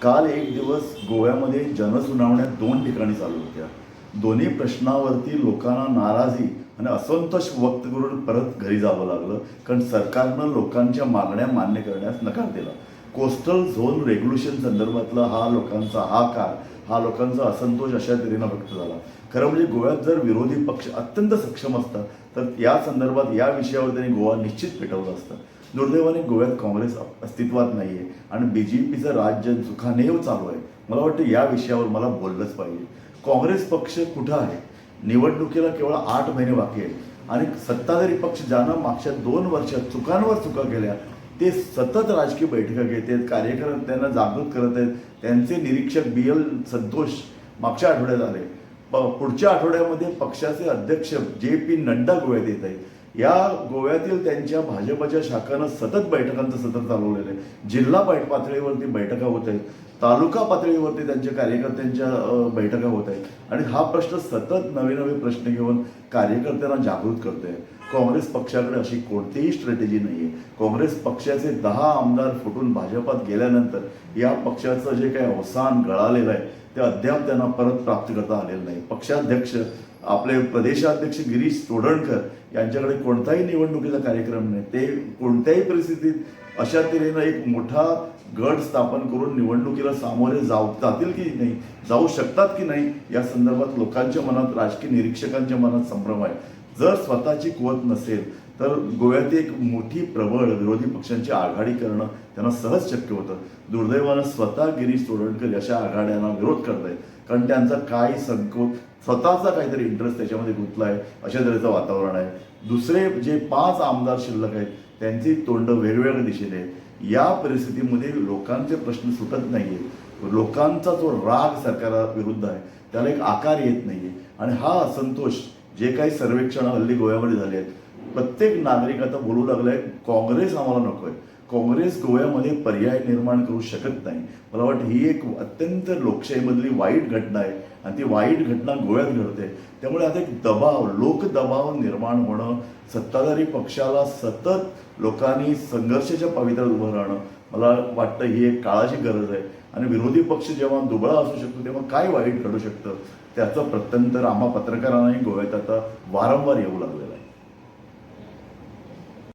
काल एक दिवस गोव्यामध्ये जनसुनावण्या 2 ठिकाणी चालू होत्या. दोन्ही प्रश्नावरती लोकांना नाराजी आणि असंतोष व्यक्त करून परत घरी जावं लागलं, कारण सरकारनं लोकांच्या मागण्या मान्य करण्यास नकार दिला. कोस्टल झोन रेग्युलेशन संदर्भातला हा लोकांचा हाकार, हा लोकांचा असंतोष अशा तऱ्हेनं व्यक्त झाला. खरं म्हणजे गोव्यात जर विरोधी पक्ष अत्यंत सक्षम असतात तर या संदर्भात या विषयावर त्यांनी गोवा निश्चित पेटवलं असतं. दुर्दैवाने गोव्यात काँग्रेस अस्तित्वात नाही आहे आणि BJPचं राज्य सुखानेव चालू आहे. मला वाटतं या विषयावर मला बोललंच पाहिजे. काँग्रेस पक्ष कुठं आहे? निवडणुकीला केवळ 8 महिने बाकी आहेत आणि सत्ताधारी पक्ष ज्यानं मागच्या 2 वर्षात चुकांवर चुका केल्या ते सतत राजकीय बैठका घेत आहेत, कार्यकर्त्यांना जागृत करत आहेत. त्यांचे निरीक्षक BL संतोष मागच्या आठवड्यात आले. पुढच्या आठवड्यामध्ये पक्षाचे अध्यक्ष JP नड्डा गोव्यात येत आहेत. या गोव्यातील त्यांच्या भाजपच्या शाखानं सतत बैठकांचं सतत चालवलेलं आहे. जिल्हा पातळीवरती बैठका होत आहेत, तालुका पातळीवरती त्यांच्या कार्यकर्त्यांच्या बैठका होत आहेत आणि हा प्रश्न सतत नवे नवे प्रश्न घेऊन कार्यकर्त्यांना जागृत करतोय. काँग्रेस पक्षाकडे अशी कोणतीही स्ट्रॅटेजी नाही आहे. काँग्रेस पक्षाचे 10 आमदार फुटून भाजपात गेल्यानंतर या पक्षाचं जे काही अवसान गळालेलं आहे ते अद्याप त्यांना परत प्राप्त करता आलेलं नाही. पक्षाध्यक्ष आपले प्रदेशाध्यक्ष गिरीश चोडणकर यांच्याकडे कोणताही निवडणुकीचा कार्यक्रम नाही. ते कोणत्याही परिस्थितीत अशा तऱ्हेनं एक मोठा गट स्थापन करून निवडणुकीला सामोरे जातील की नाही, जाऊ शकतात की नाही, या संदर्भात लोकांच्या मनात, राजकीय निरीक्षकांच्या मनात संभ्रम आहे. जर स्वतःची कुवत नसेल तर गोव्यात एक मोठी प्रबळ विरोधी पक्षांची आघाडी करणं त्यांना सहज शक्य होतं. दुर्दैवानं स्वतः गिरीश चोडणकर अशा आघाड्यांना विरोध करत आहेत, कारण त्यांचा काय संकोच, स्वतःचा काहीतरी इंटरेस्ट त्याच्यामध्ये गुंतला आहे, अशा तऱ्हेचं वातावरण आहे. दुसरे जे 5 आमदार शिल्लक आहेत त्यांची तोंड वेगवेगळ्या दिशेने आहे. या परिस्थितीमध्ये लोकांचे प्रश्न सुटत नाही आहेत. लोकांचा जो राग सरकारविरुद्ध आहे त्याला एक आकार येत नाही आहे आणि हा असंतोष, जे काही सर्वेक्षण हल्ली गोव्यामध्ये झाले आहेत, प्रत्येक नागरिक आता बोलू लागलाय काँग्रेस आम्हाला नको आहे. काँग्रेस गोव्यामध्ये पर्याय निर्माण करू शकत नाही. मला वाटतं ही एक अत्यंत लोकशाहीमधली वाईट घटना आहे आणि ती वाईट घटना गोव्यात घडते. त्यामुळे आता एक दबाव, लोकदबाव निर्माण होणं, सत्ताधारी पक्षाला सतत लोकांनी संघर्षाच्या पवित्र्यात उभं राहणं, मला वाटतं ही एक काळाची गरज आहे. आणि विरोधी पक्ष जेव्हा दुबळा असू शकतो तेव्हा काय वाईट घडू शकतं त्याचं प्रत्यंतर आम्हा पत्रकारांनाही गोव्यात आता वारंवार येऊ लागलेलं आहे.